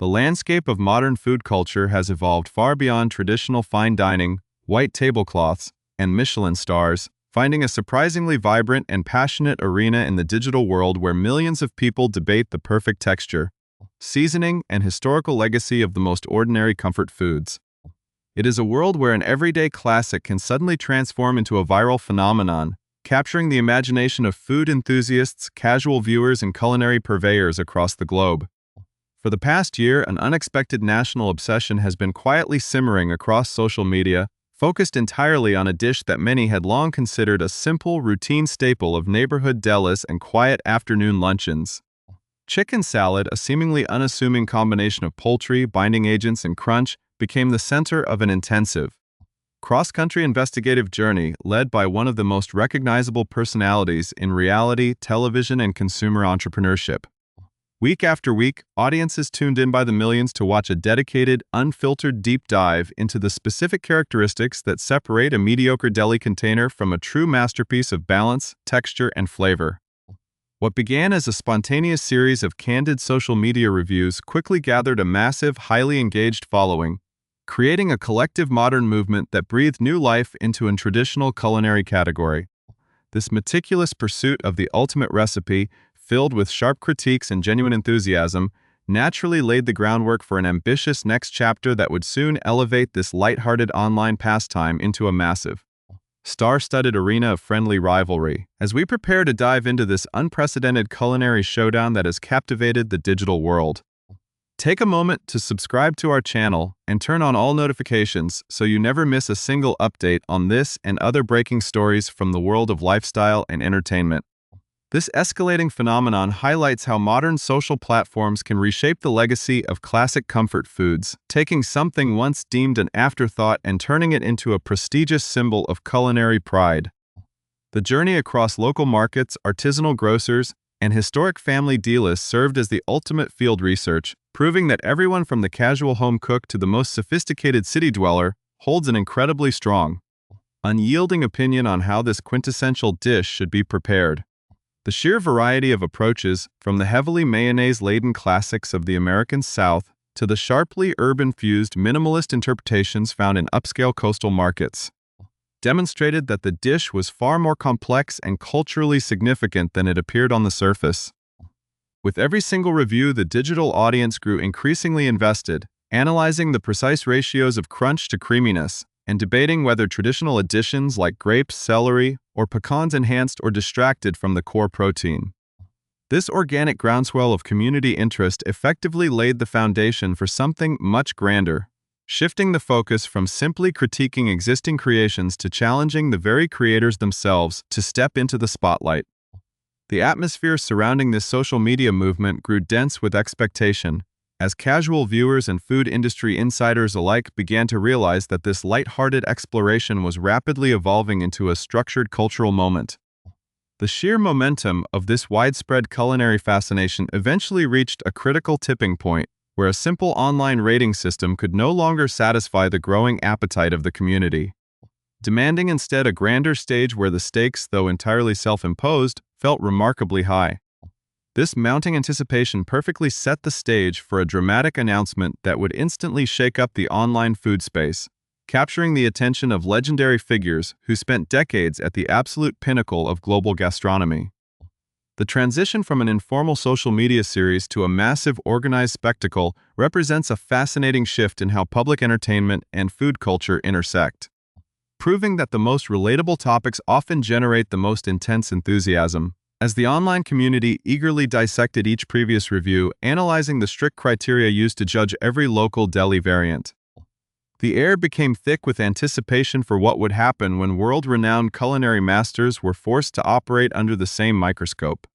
The landscape of modern food culture has evolved far beyond traditional fine dining, white tablecloths, and Michelin stars, finding a surprisingly vibrant and passionate arena in the digital world where millions of people debate the perfect texture, seasoning, and historical legacy of the most ordinary comfort foods. It is a world where an everyday classic can suddenly transform into a viral phenomenon, capturing the imagination of food enthusiasts, casual viewers, and culinary purveyors across the globe. For the past year, an unexpected national obsession has been quietly simmering across social media, focused entirely on a dish that many had long considered a simple, routine staple of neighborhood delis and quiet afternoon luncheons. Chicken salad, a seemingly unassuming combination of poultry, binding agents, and crunch, became the center of an intensive, cross-country investigative journey led by one of the most recognizable personalities in reality, television, and consumer entrepreneurship. Week after week, audiences tuned in by the millions to watch a dedicated, unfiltered deep dive into the specific characteristics that separate a mediocre deli container from a true masterpiece of balance, texture, and flavor. What began as a spontaneous series of candid social media reviews quickly gathered a massive, highly engaged following, creating a collective modern movement that breathed new life into a traditional culinary category. This meticulous pursuit of the ultimate recipe, filled with sharp critiques and genuine enthusiasm, naturally laid the groundwork for an ambitious next chapter that would soon elevate this lighthearted online pastime into a massive, star-studded arena of friendly rivalry. As we prepare to dive into this unprecedented culinary showdown that has captivated the digital world, take a moment to subscribe to our channel and turn on all notifications so you never miss a single update on this and other breaking stories from the world of lifestyle and entertainment. This escalating phenomenon highlights how modern social platforms can reshape the legacy of classic comfort foods, taking something once deemed an afterthought and turning it into a prestigious symbol of culinary pride. The journey across local markets, artisanal grocers, and historic family delis served as the ultimate field research, proving that everyone from the casual home cook to the most sophisticated city dweller holds an incredibly strong, unyielding opinion on how this quintessential dish should be prepared. The sheer variety of approaches, from the heavily mayonnaise-laden classics of the American South to the sharply urban-fused minimalist interpretations found in upscale coastal markets, demonstrated that the dish was far more complex and culturally significant than it appeared on the surface. With every single review, the digital audience grew increasingly invested, analyzing the precise ratios of crunch to creaminess, and debating whether traditional additions like grapes, celery, or pecans enhanced or distracted from the core protein. This organic groundswell of community interest effectively laid the foundation for something much grander, shifting the focus from simply critiquing existing creations to challenging the very creators themselves to step into the spotlight. The atmosphere surrounding this social media movement grew dense with expectation, as casual viewers and food industry insiders alike began to realize that this light-hearted exploration was rapidly evolving into a structured cultural moment. The sheer momentum of this widespread culinary fascination eventually reached a critical tipping point, where a simple online rating system could no longer satisfy the growing appetite of the community, demanding instead a grander stage where the stakes, though entirely self-imposed, felt remarkably high. This mounting anticipation perfectly set the stage for a dramatic announcement that would instantly shake up the online food space, capturing the attention of legendary figures who spent decades at the absolute pinnacle of global gastronomy. The transition from an informal social media series to a massive organized spectacle represents a fascinating shift in how public entertainment and food culture intersect, proving that the most relatable topics often generate the most intense enthusiasm. As the online community eagerly dissected each previous review, analyzing the strict criteria used to judge every local deli variant, the air became thick with anticipation for what would happen when world-renowned culinary masters were forced to operate under the same microscope.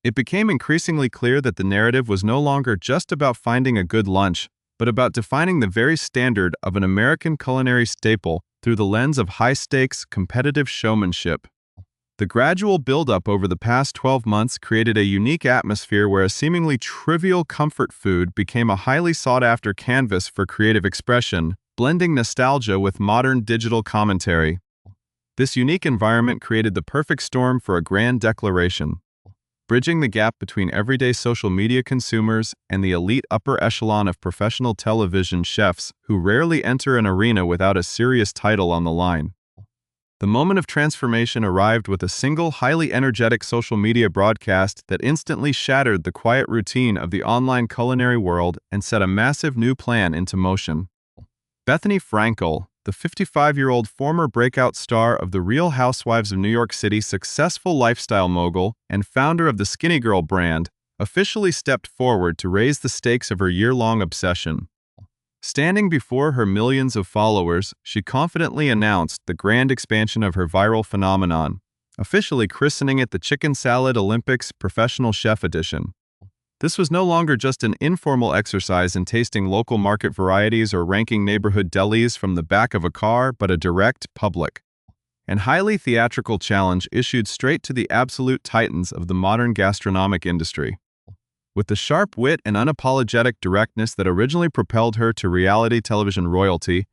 It became increasingly clear that the narrative was no longer just about finding a good lunch, but about defining the very standard of an American culinary staple through the lens of high-stakes, competitive showmanship. The gradual buildup over the past 12 months created a unique atmosphere where a seemingly trivial comfort food became a highly sought-after canvas for creative expression, blending nostalgia with modern digital commentary. This unique environment created the perfect storm for a grand declaration. bridging the gap between everyday social media consumers and the elite upper echelon of professional television chefs who rarely enter an arena without a serious title on the line. The moment of transformation arrived with a single, highly energetic social media broadcast that instantly shattered the quiet routine of the online culinary world and set a massive new plan into motion. Bethenny Frankel, the 55-year-old former breakout star of The Real Housewives of New York City, successful lifestyle mogul and founder of the Skinny Girl brand, officially stepped forward to raise the stakes of her year-long obsession. Standing before her millions of followers, she confidently announced the grand expansion of her viral phenomenon, officially christening it the Chicken Salad Olympics Professional Chef Edition. This was no longer just an informal exercise in tasting local market varieties or ranking neighborhood delis from the back of a car, but a direct, public, and highly theatrical challenge issued straight to the absolute titans of the modern gastronomic industry. With the sharp wit and unapologetic directness that originally propelled her to reality television royalty,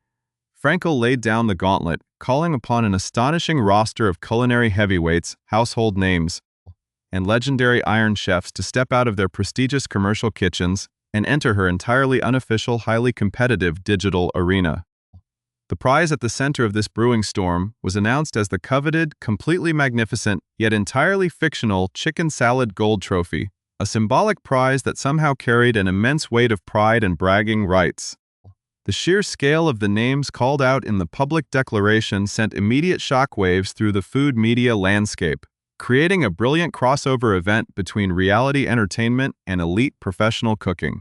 Frankel laid down the gauntlet, calling upon an astonishing roster of culinary heavyweights, household names, and legendary Iron Chefs to step out of their prestigious commercial kitchens and enter her entirely unofficial, highly competitive digital arena. The prize at the center of this brewing storm was announced as the coveted, completely magnificent, yet entirely fictional Chicken Salad Gold Trophy, a symbolic prize that somehow carried an immense weight of pride and bragging rights. The sheer scale of the names called out in the public declaration sent immediate shockwaves through the food media landscape, creating a brilliant crossover event between reality entertainment and elite professional cooking.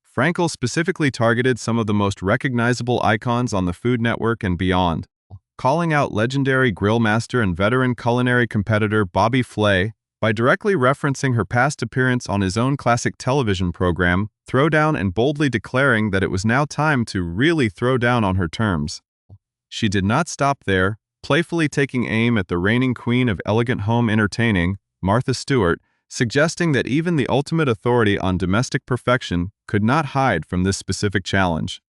Frankel specifically targeted some of the most recognizable icons on the Food Network and beyond, calling out legendary grill master and veteran culinary competitor Bobby Flay by directly referencing her past appearance on his own classic television program, Throwdown, and boldly declaring that it was now time to really throw down on her terms. She did not stop there, playfully taking aim at the reigning queen of elegant home entertaining, Martha Stewart, suggesting that even the ultimate authority on domestic perfection could not hide from this specific challenge.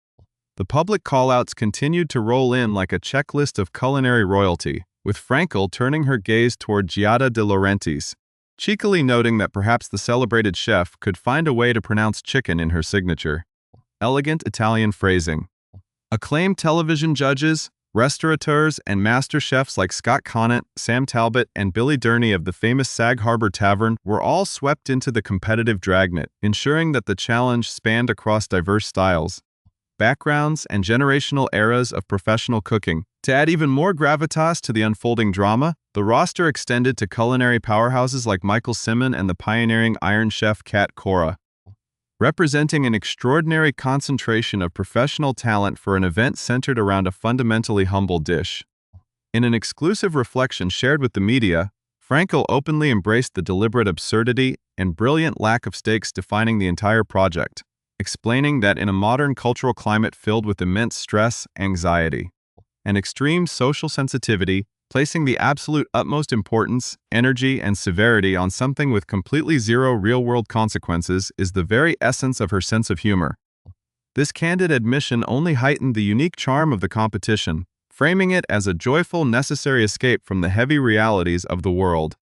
The public callouts continued to roll in like a checklist of culinary royalty, with Frankel turning her gaze toward Giada De Laurentiis, cheekily noting that perhaps the celebrated chef could find a way to pronounce chicken in her signature. Elegant Italian phrasing. Acclaimed television judges, restaurateurs, and master chefs like Scott Conant, Sam Talbot, and Billy Durney of the famous Sag Harbor Tavern were all swept into the competitive dragnet, ensuring that the challenge spanned across diverse styles, backgrounds, and generational eras of professional cooking. To add even more gravitas to the unfolding drama, the roster extended to culinary powerhouses like Michael Symon and the pioneering Iron Chef Kat Cora, representing an extraordinary concentration of professional talent for an event centered around a fundamentally humble dish. In an exclusive reflection shared with the media, Frankel openly embraced the deliberate absurdity and brilliant lack of stakes defining the entire project, explaining that in a modern cultural climate filled with immense stress, anxiety, and extreme social sensitivity, placing the absolute utmost importance, energy, and severity on something with completely zero real-world consequences is the very essence of her sense of humor. This candid admission only heightened the unique charm of the competition, framing it as a joyful, necessary escape from the heavy realities of the world.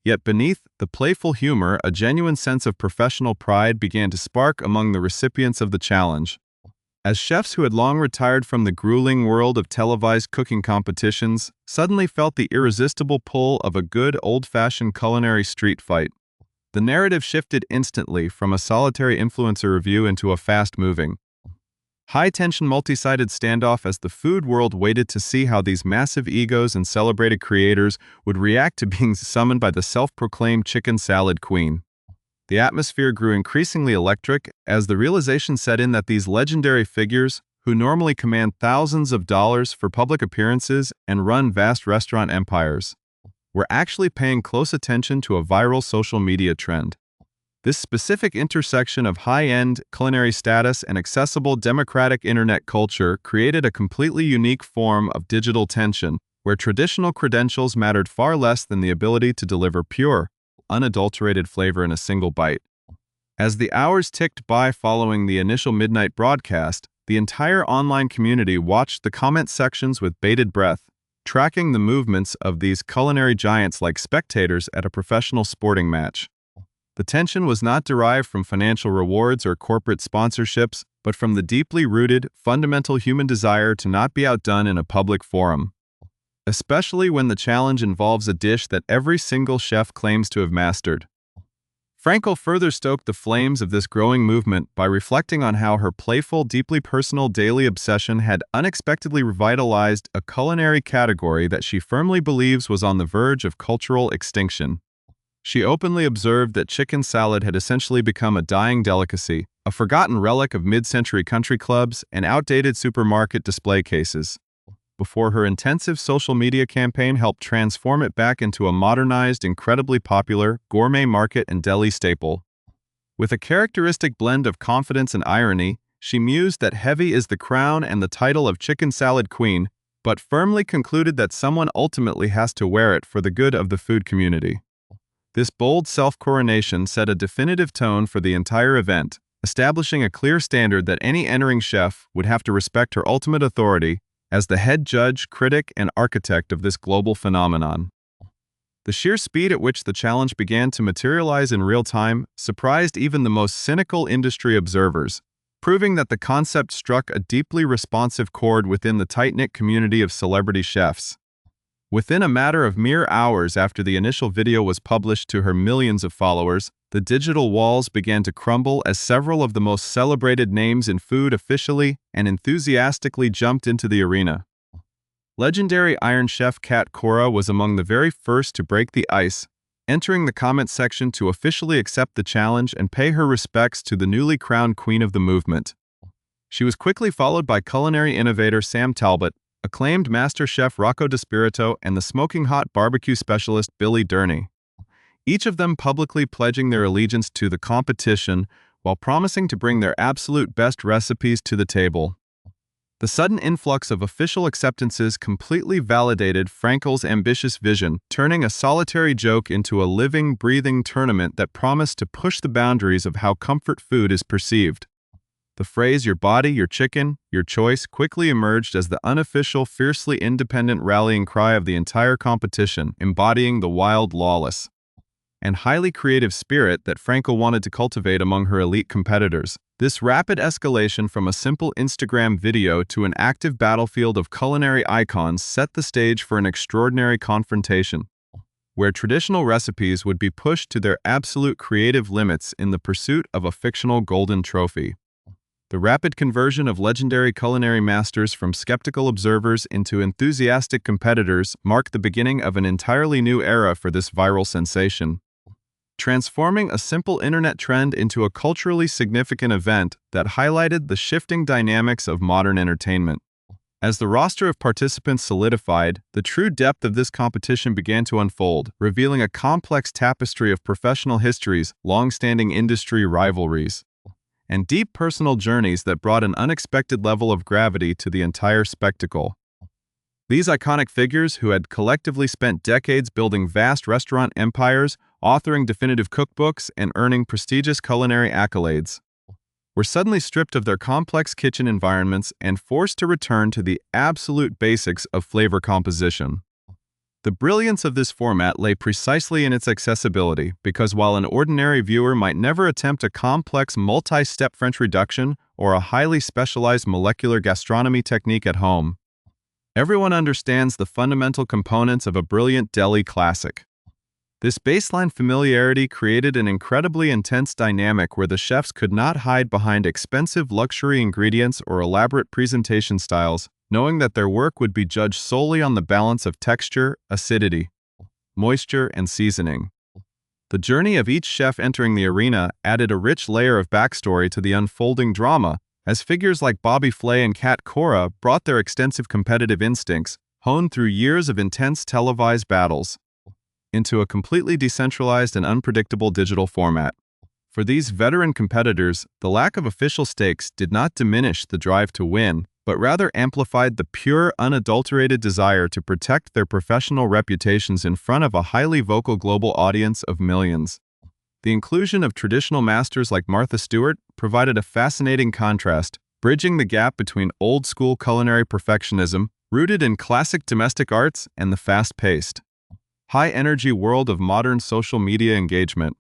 Yet beneath the playful humor, a genuine sense of professional pride began to spark among the recipients of the challenge. As chefs who had long retired from the grueling world of televised cooking competitions suddenly felt the irresistible pull of a good old-fashioned culinary street fight, the narrative shifted instantly from a solitary influencer review into a fast-moving, high-tension multi-sided standoff as the food world waited to see how these massive egos and celebrated creators would react to being summoned by the self-proclaimed chicken salad queen. The atmosphere grew increasingly electric as the realization set in that these legendary figures, who normally command thousands of dollars for public appearances and run vast restaurant empires, were actually paying close attention to a viral social media trend. This specific intersection of high-end culinary status and accessible democratic internet culture created a completely unique form of digital tension, where traditional credentials mattered far less than the ability to deliver pure, unadulterated flavor in a single bite. As the hours ticked by following the initial midnight broadcast, the entire online community watched the comment sections with bated breath, tracking the movements of these culinary giants like spectators at a professional sporting match. The tension was not derived from financial rewards or corporate sponsorships, but from the deeply rooted, fundamental human desire to not be outdone in a public forum, especially when the challenge involves a dish that every single chef claims to have mastered. Frankel further stoked the flames of this growing movement by reflecting on how her playful, deeply personal daily obsession had unexpectedly revitalized a culinary category that she firmly believes was on the verge of cultural extinction. She openly observed that chicken salad had essentially become a dying delicacy, a forgotten relic of mid-century country clubs and outdated supermarket display cases, before her intensive social media campaign helped transform it back into a modernized, incredibly popular gourmet market and deli staple. With a characteristic blend of confidence and irony, she mused that heavy is the crown and the title of chicken salad queen, but firmly concluded that someone ultimately has to wear it for the good of the food community. This bold self-coronation set a definitive tone for the entire event, establishing a clear standard that any entering chef would have to respect her ultimate authority as the head judge, critic, and architect of this global phenomenon. The sheer speed at which the challenge began to materialize in real time surprised even the most cynical industry observers, proving that the concept struck a deeply responsive chord within the tight-knit community of celebrity chefs. Within a matter of mere hours after the initial video was published to her millions of followers, the digital walls began to crumble as several of the most celebrated names in food officially and enthusiastically jumped into the arena. Legendary Iron Chef Kat Cora was among the very first to break the ice, entering the comment section to officially accept the challenge and pay her respects to the newly crowned queen of the movement. She was quickly followed by culinary innovator Sam Talbot, acclaimed master chef Rocco DiSpirito, and the smoking hot barbecue specialist Billy Durney, each of them publicly pledging their allegiance to the competition while promising to bring their absolute best recipes to the table. The sudden influx of official acceptances completely validated Frankel's ambitious vision, turning a solitary joke into a living, breathing tournament that promised to push the boundaries of how comfort food is perceived. The phrase "your body, your chicken, your choice" quickly emerged as the unofficial, fiercely independent rallying cry of the entire competition, embodying the wild, lawless, and highly creative spirit that Frankel wanted to cultivate among her elite competitors. This rapid escalation from a simple Instagram video to an active battlefield of culinary icons set the stage for an extraordinary confrontation, where traditional recipes would be pushed to their absolute creative limits in the pursuit of a fictional golden trophy. The rapid conversion of legendary culinary masters from skeptical observers into enthusiastic competitors marked the beginning of an entirely new era for this viral sensation, transforming a simple internet trend into a culturally significant event that highlighted the shifting dynamics of modern entertainment. As the roster of participants solidified, the true depth of this competition began to unfold, revealing a complex tapestry of professional histories, long-standing industry rivalries, and deep personal journeys that brought an unexpected level of gravity to the entire spectacle. These iconic figures, who had collectively spent decades building vast restaurant empires, authoring definitive cookbooks, and earning prestigious culinary accolades, were suddenly stripped of their complex kitchen environments and forced to return to the absolute basics of flavor composition. The brilliance of this format lay precisely in its accessibility, because while an ordinary viewer might never attempt a complex multi-step French reduction or a highly specialized molecular gastronomy technique at home, everyone understands the fundamental components of a brilliant deli classic. This baseline familiarity created an incredibly intense dynamic where the chefs could not hide behind expensive luxury ingredients or elaborate presentation styles, knowing that their work would be judged solely on the balance of texture, acidity, moisture, and seasoning. The journey of each chef entering the arena added a rich layer of backstory to the unfolding drama, as figures like Bobby Flay and Kat Cora brought their extensive competitive instincts, honed through years of intense televised battles, into a completely decentralized and unpredictable digital format. For these veteran competitors, the lack of official stakes did not diminish the drive to win, but rather amplified the pure, unadulterated desire to protect their professional reputations in front of a highly vocal global audience of millions. The inclusion of traditional masters like Martha Stewart provided a fascinating contrast, bridging the gap between old-school culinary perfectionism, rooted in classic domestic arts and the fast-paced, high-energy world of modern social media engagement.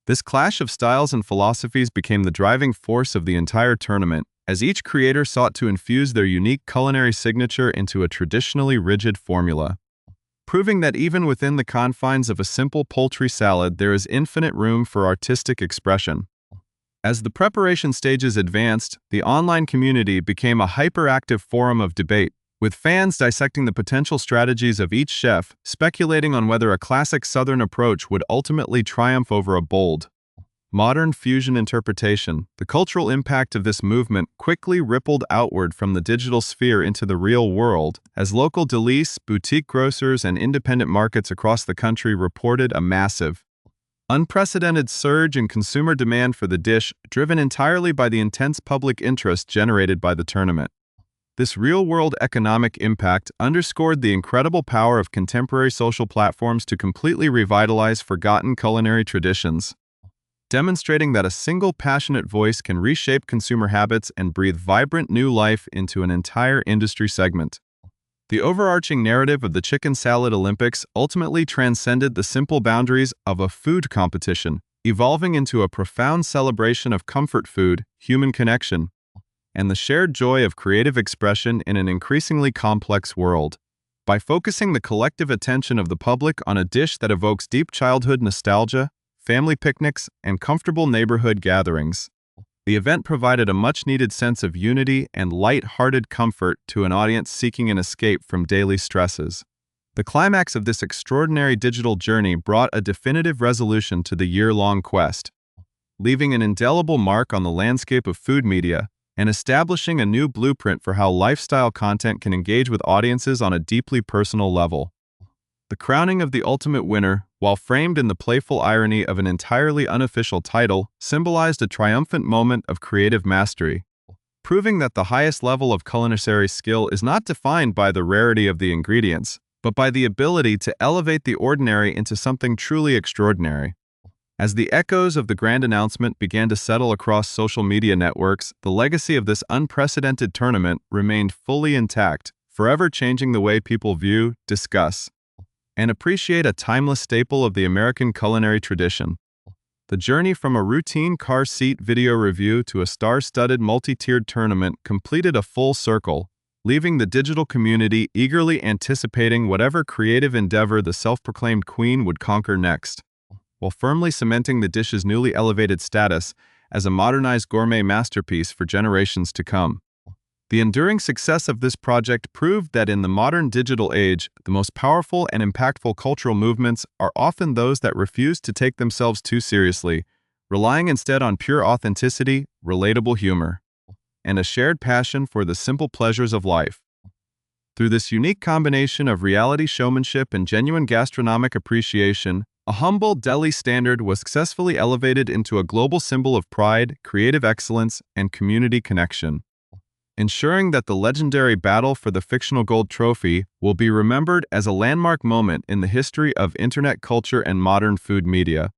This clash of styles and philosophies became the driving force of the entire tournament, as each creator sought to infuse their unique culinary signature into a traditionally rigid formula, proving that even within the confines of a simple poultry salad there is infinite room for artistic expression. As the preparation stages advanced, the online community became a hyperactive forum of debate, with fans dissecting the potential strategies of each chef, speculating on whether a classic Southern approach would ultimately triumph over a bold, modern fusion interpretation. The cultural impact of this movement quickly rippled outward from the digital sphere into the real world, as local délices, boutique grocers, and independent markets across the country reported a massive, unprecedented surge in consumer demand for the dish, driven entirely by the intense public interest generated by the tournament. This real-world economic impact underscored the incredible power of contemporary social platforms to completely revitalize forgotten culinary traditions, demonstrating that a single passionate voice can reshape consumer habits and breathe vibrant new life into an entire industry segment. The overarching narrative of the Chicken Salad Olympics ultimately transcended the simple boundaries of a food competition, evolving into a profound celebration of comfort food, human connection, and the shared joy of creative expression in an increasingly complex world. By focusing the collective attention of the public on a dish that evokes deep childhood nostalgia, family picnics, and comfortable neighborhood gatherings, the event provided a much-needed sense of unity and light-hearted comfort to an audience seeking an escape from daily stresses. The climax of this extraordinary digital journey brought a definitive resolution to the year-long quest, leaving an indelible mark on the landscape of food media and establishing a new blueprint for how lifestyle content can engage with audiences on a deeply personal level. The crowning of the ultimate winner, while framed in the playful irony of an entirely unofficial title, symbolized a triumphant moment of creative mastery, proving that the highest level of culinary skill is not defined by the rarity of the ingredients, but by the ability to elevate the ordinary into something truly extraordinary. As the echoes of the grand announcement began to settle across social media networks, the legacy of this unprecedented tournament remained fully intact, forever changing the way people view, discuss, and appreciate a timeless staple of the American culinary tradition. The journey from a routine car seat video review to a star-studded multi-tiered tournament completed a full circle, leaving the digital community eagerly anticipating whatever creative endeavor the self-proclaimed queen would conquer next, while firmly cementing the dish's newly elevated status as a modernized gourmet masterpiece for generations to come. The enduring success of this project proved that in the modern digital age, the most powerful and impactful cultural movements are often those that refuse to take themselves too seriously, relying instead on pure authenticity, relatable humor, and a shared passion for the simple pleasures of life. Through this unique combination of reality showmanship and genuine gastronomic appreciation, a humble deli standard was successfully elevated into a global symbol of pride, creative excellence, and community connection, ensuring that the legendary battle for the fictional gold trophy will be remembered as a landmark moment in the history of internet culture and modern food media.